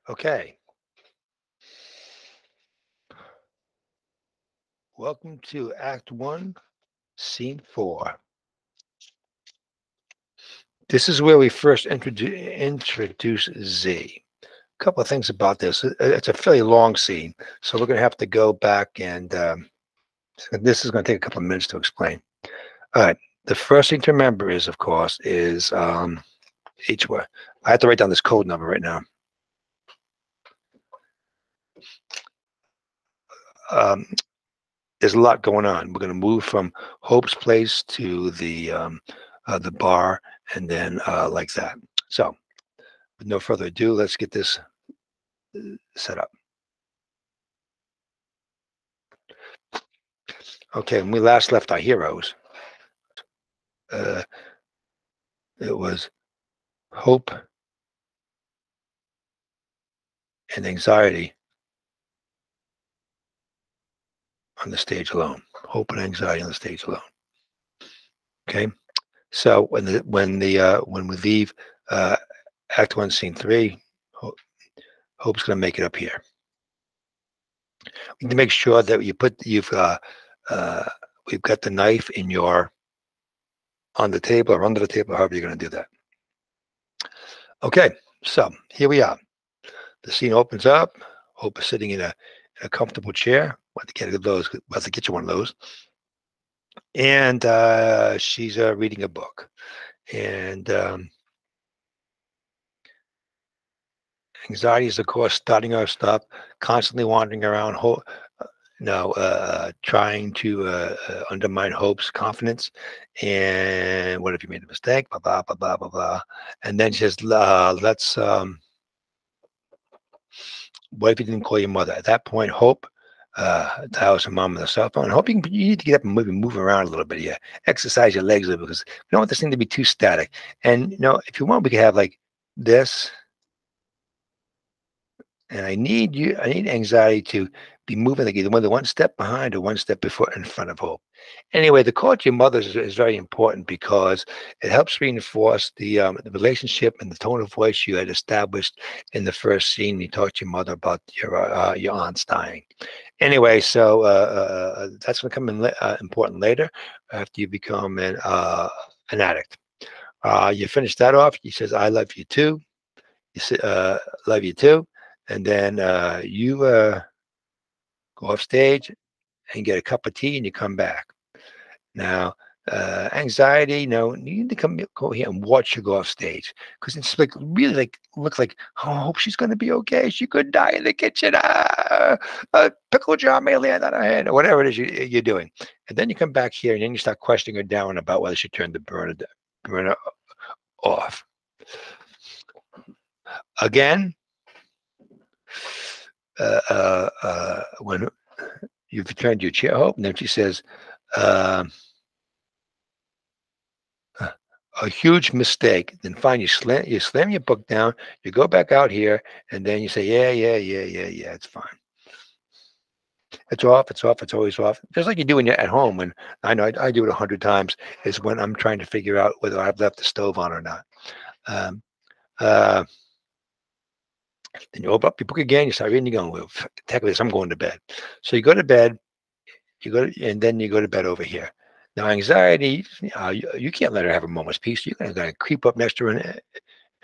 Okay, welcome to Act 1, Scene 4. This is where we first introduce Z. A couple of things about this. It's a fairly long scene, so we're going to have to go back and this is going to take a couple of minutes to explain. All right, the first thing to remember is, of course, is each one. I have to write down this code number right now. Um, there's a lot going on. We're going to move from Hope's place to the bar, and then like that. So, with no further ado, let's get this set up. Okay, when we last left our heroes, uh, it was hope and anxiety on the stage alone. Hope and anxiety on the stage alone. Okay, so when we leave uh, Act One, Scene Three, Hope's going to make it up here. We need to make sure that uh, we've got the knife in your on the table or under the table, however you're going to do that. Okay, so here we are. The scene opens up. Hope is sitting in a comfortable chair. Want to get those? Want to get you one of those? And she's reading a book. And anxiety is, of course, starting her stuff, constantly wandering around. Trying to undermine Hope's confidence. And what if you made a mistake? Blah blah blah blah blah blah. And then she says, "Let's." What if you didn't call your mother? At that point, Hope dials her mom on the cell phone. Hope you need to get up and move around a little bit here. Exercise your legs a little bit because we don't want this thing to be too static. And if you want, we could have like this. And I need anxiety to be moving like either one step behind or one step before in front of Hope. Anyway, the call to your mother is very important because it helps reinforce the relationship and the tone of voice you had established in the first scene. You talked to your mother about your aunt's dying. Anyway, so that's going to come in important later after you become an addict. You finish that off. He says, "I love you too." You say, "Love you too," and then you go off stage and get a cup of tea, and you come back. Now, anxiety, no, you need to go here and watch her go off stage because it's like really like look like, oh, I hope she's going to be okay. She could die in the kitchen. A pickle jar may land on her head, or whatever it is you're doing. And then you come back here, and then you start questioning her down about whether she turned the burner off. Again, when you've turned your chair, Hope, and then she says, uh, a huge mistake. Then fine, you slam your book down, you go back out here, and then you say, yeah, yeah, yeah, yeah, yeah, it's fine. It's off, it's off, it's always off. Just like you do when you're at home. When I know I do it 100 times, is when I'm trying to figure out whether I've left the stove on or not. Um, uh, then you open up your book again, you start reading, you're going, well, heck with this, I'm going to bed. So you go to bed, and then you go to bed over here. Now, anxiety, you can't let her have a moment's peace. You're going to creep up next to her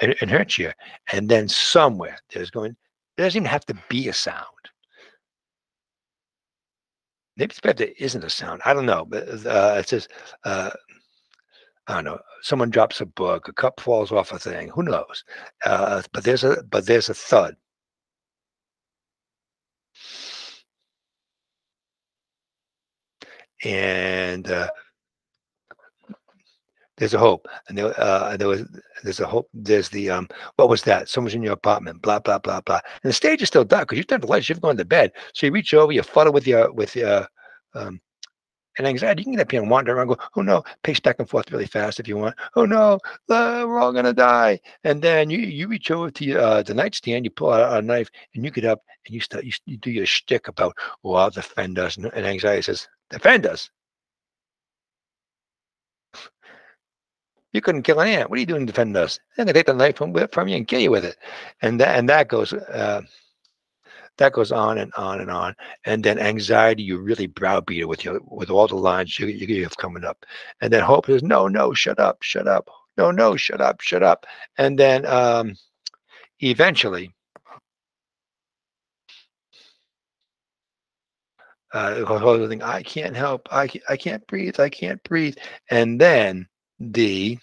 and hurt you. And then somewhere there doesn't even have to be a sound. Maybe it's better there isn't a sound. I don't know. But it says, uh, I don't know. Someone drops a book, a cup falls off a thing. Who knows? But there's a thud. And there's a hope, and there's a hope. There's the what was that? Someone's in your apartment. Blah blah blah blah. And the stage is still dark because you've turned the lights. You've gone to bed. So you reach over, you fuddle with your um, and anxiety. You can get up here and wander around. Go, oh no, pace back and forth really fast if you want. Oh no, we're all gonna die. And then you reach over to the nightstand. You pull out a knife and you get up and you do your shtick about, oh, I'll defend us. And anxiety says, defend us. You couldn't kill an ant. What are you doing defending us? I'm gonna take the knife from you and kill you with it. And that goes on and on and on. And then anxiety, you really browbeat it with all the lines you have coming up. And then hope is no, no, shut up, shut up. No, no, shut up, shut up. And then eventually, the whole thing, I can't help, I can't breathe, I can't breathe. And then the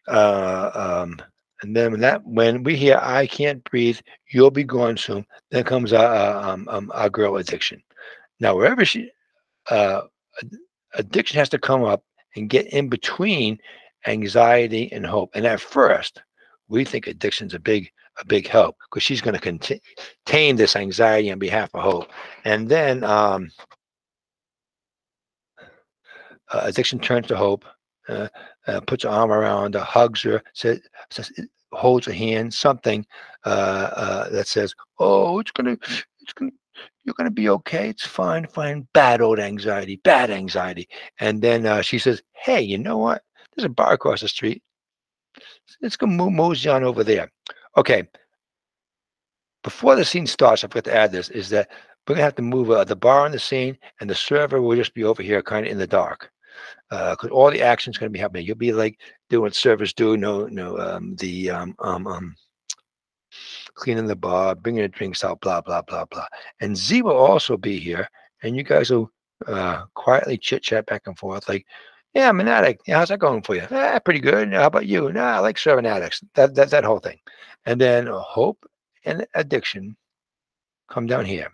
uh, um, and then when we hear I can't breathe, you'll be gone soon. Then comes our girl addiction. Now wherever uh, addiction has to come up and get in between anxiety and hope. And at first, we think addiction's a big help because she's going to contain this anxiety on behalf of hope. And then addiction turns to hope, uh, puts her arm around her, hugs her, says, holds her hand, something that says, "Oh, it's gonna, you're gonna be okay. It's fine, fine." Bad old anxiety, bad anxiety. And then she says, "Hey, you know what? There's a bar across the street. Let's go mosey on over there." Okay. Before the scene starts, I forgot to add this: is that we're gonna have to move the bar on the scene, and the server will just be over here, kind of in the dark. Because all the action's going to be happening. You'll be like doing what servers do, cleaning the bar, bringing the drinks out, blah blah blah blah. And Z will also be here, and you guys will quietly chit chat back and forth, like, "Yeah, I'm an addict. Yeah, how's that going for you? Pretty good. How about you? Nah, I like serving addicts. That whole thing." And then hope and addiction come down here,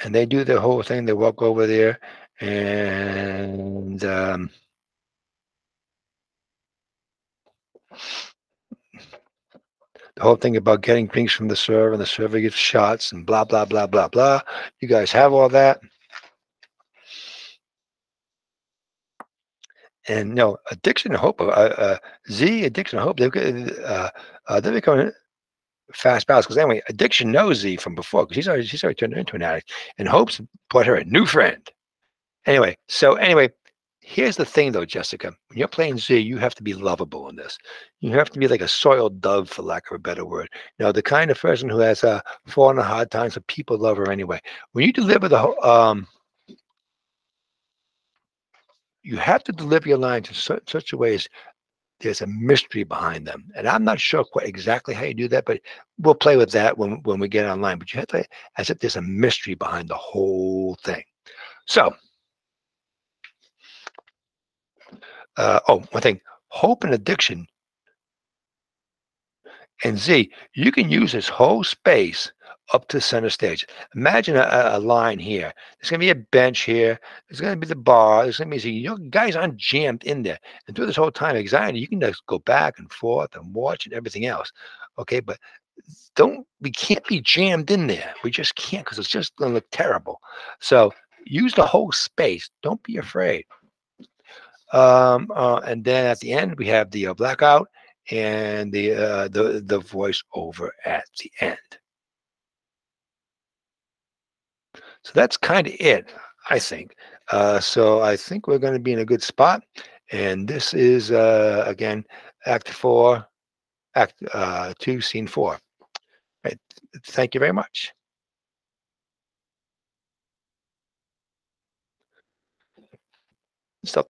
and they do the whole thing. They walk over there, and the whole thing about getting drinks from the server and the server gives shots and blah blah blah blah blah. You guys have all that, and no addiction and hope. Z addiction and hope. They're becoming fast pals because anyway, addiction knows Z from before because she's already turned her into an addict, and hopes brought her a new friend. Anyway, here's the thing though, Jessica. When you're playing Z, you have to be lovable in this. You have to be like a soiled dove, for lack of a better word. The kind of person who has fallen on hard times, but people love her anyway. When you deliver you have to deliver your lines in such a way as there's a mystery behind them. And I'm not sure quite exactly how you do that, but we'll play with that when we get online. But you have to, as if there's a mystery behind the whole thing. So, one thing, hope and addiction. And Z, you can use this whole space up to center stage. Imagine a line here. There's going to be a bench here. There's going to be the bar. There's going to be guys aren't jammed in there. And through this whole time, anxiety, you can just go back and forth and watch and everything else. Okay, but we can't be jammed in there. We just can't because it's just going to look terrible. So use the whole space. Don't be afraid. And then at the end, we have the blackout and the voice over at the end. So that's kind of it, I think. So I think we're going to be in a good spot. And this is again Act 4, Act 2, Scene 4. Right. Thank you very much. Stuff.